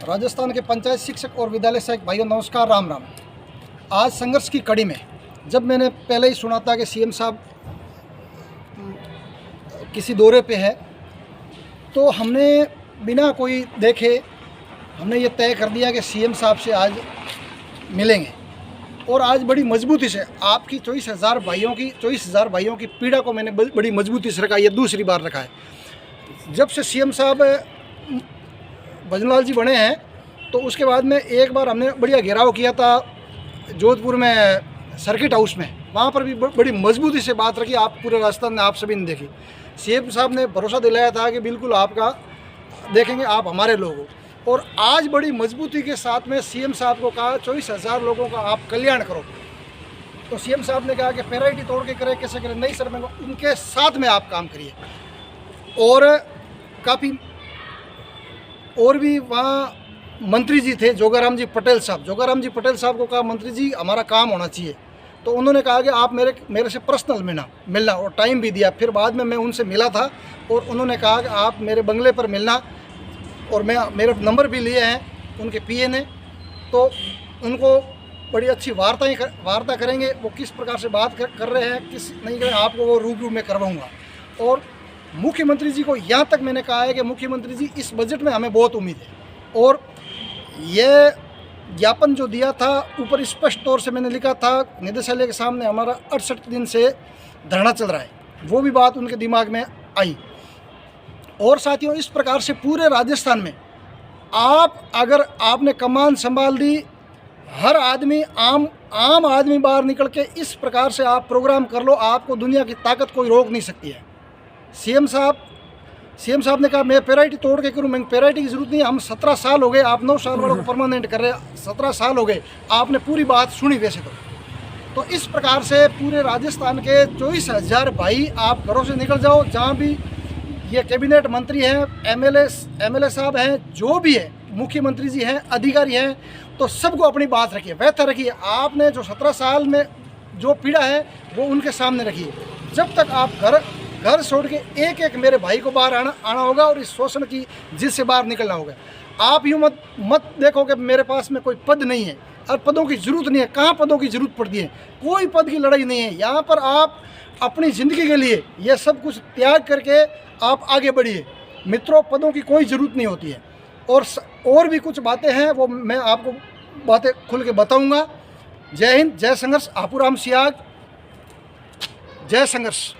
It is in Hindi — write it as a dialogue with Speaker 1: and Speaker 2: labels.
Speaker 1: राजस्थान के पंचायत शिक्षक और विद्यालय सहायक भाइयों नमस्कार, राम राम। आज संघर्ष की कड़ी में जब मैंने पहले ही सुना था कि सीएम साहब किसी दौरे पे है, तो हमने बिना कोई देखे हमने ये तय कर दिया कि सीएम साहब से आज मिलेंगे। और आज बड़ी मजबूती से आपकी 24,000 भाइयों की पीड़ा को मैंने बड़ी मजबूती से रखा। ये दूसरी बार रखा है। जब से सीएम साहब भजनलाल जी बने हैं, तो उसके बाद में एक बार हमने बढ़िया घेराव किया था जोधपुर में सर्किट हाउस में। वहाँ पर भी बड़ी मजबूती से बात रखी। आप पूरे राजस्थान में आप सभी ने देखी। सीएम साहब ने भरोसा दिलाया था कि बिल्कुल आपका देखेंगे, आप हमारे लोग हो। और आज बड़ी मजबूती के साथ में सीएम साहब को कहा 24,000 लोगों का आप कल्याण करो। तो सीएम साहब ने कहा कि पैराइटी तोड़ के करें, कैसे करें, नहीं सर, मैं उनके साथ में आप काम करिए। और काफ़ी और भी वहाँ मंत्री जी थे, जोगाराम जी पटेल साहब को कहा मंत्री जी हमारा काम होना चाहिए। तो उन्होंने कहा कि आप मेरे से पर्सनल मिलना, और टाइम भी दिया। फिर बाद में मैं उनसे मिला था और उन्होंने कहा कि आप मेरे बंगले पर मिलना, और मेरे नंबर भी लिए हैं उनके पीए ने। तो उनको बड़ी अच्छी वार्ता करेंगे, वो किस प्रकार से बात कर रहे हैं, किस नहीं कर रहे हैं, आपको वो रूबरू में करवाऊँगा। और मुख्यमंत्री जी को यहाँ तक मैंने कहा है कि मुख्यमंत्री जी इस बजट में हमें बहुत उम्मीद है। और ये ज्ञापन जो दिया था ऊपर स्पष्ट तौर से मैंने लिखा था, निदेशालय के सामने हमारा 68 दिन से धरना चल रहा है, वो भी बात उनके दिमाग में आई। और साथियों, इस प्रकार से पूरे राजस्थान में अगर आपने कमान संभाल दी, हर आदमी आम आदमी बाहर निकल के इस प्रकार से आप प्रोग्राम कर लो, आपको दुनिया की ताकत कोई रोक नहीं सकती है। सीएम साहब ने कहा मैं पैराइटी तोड़ के करूँ। मैं पैराइटी की जरूरत नहीं है। हम 17 साल हो गए, आप 9 साल वालों को परमानेंट कर रहे हैं। 17 साल हो गए, आपने पूरी बात सुनी वैसे तो इस प्रकार से पूरे राजस्थान के 24,000 भाई आप घरों से निकल जाओ। जहाँ भी ये कैबिनेट मंत्री हैं, एमएलए साहब हैं, जो भी है, मुख्यमंत्री जी हैं, अधिकारी हैं, तो सबको अपनी बात रखिए, व्यथा रखिए। आपने जो 17 साल में जो पीड़ा है वो उनके सामने रखिए। जब तक आप घर छोड़ के एक मेरे भाई को बाहर आना होगा और इस शोषण की जिद से बाहर निकलना होगा। आप यूँ मत देखो कि मेरे पास में कोई पद नहीं है और पदों की ज़रूरत नहीं है। कहाँ पदों की ज़रूरत पड़ती है? कोई पद की लड़ाई नहीं है। यहाँ पर आप अपनी ज़िंदगी के लिए ये सब कुछ त्याग करके आप आगे बढ़िए मित्रों। पदों की कोई ज़रूरत नहीं होती है। और भी कुछ बातें हैं, वो मैं आपको बातें खुल के बताऊँगा। जय हिंद, जय संघर्ष, आपूराम सियाग, जय संघर्ष।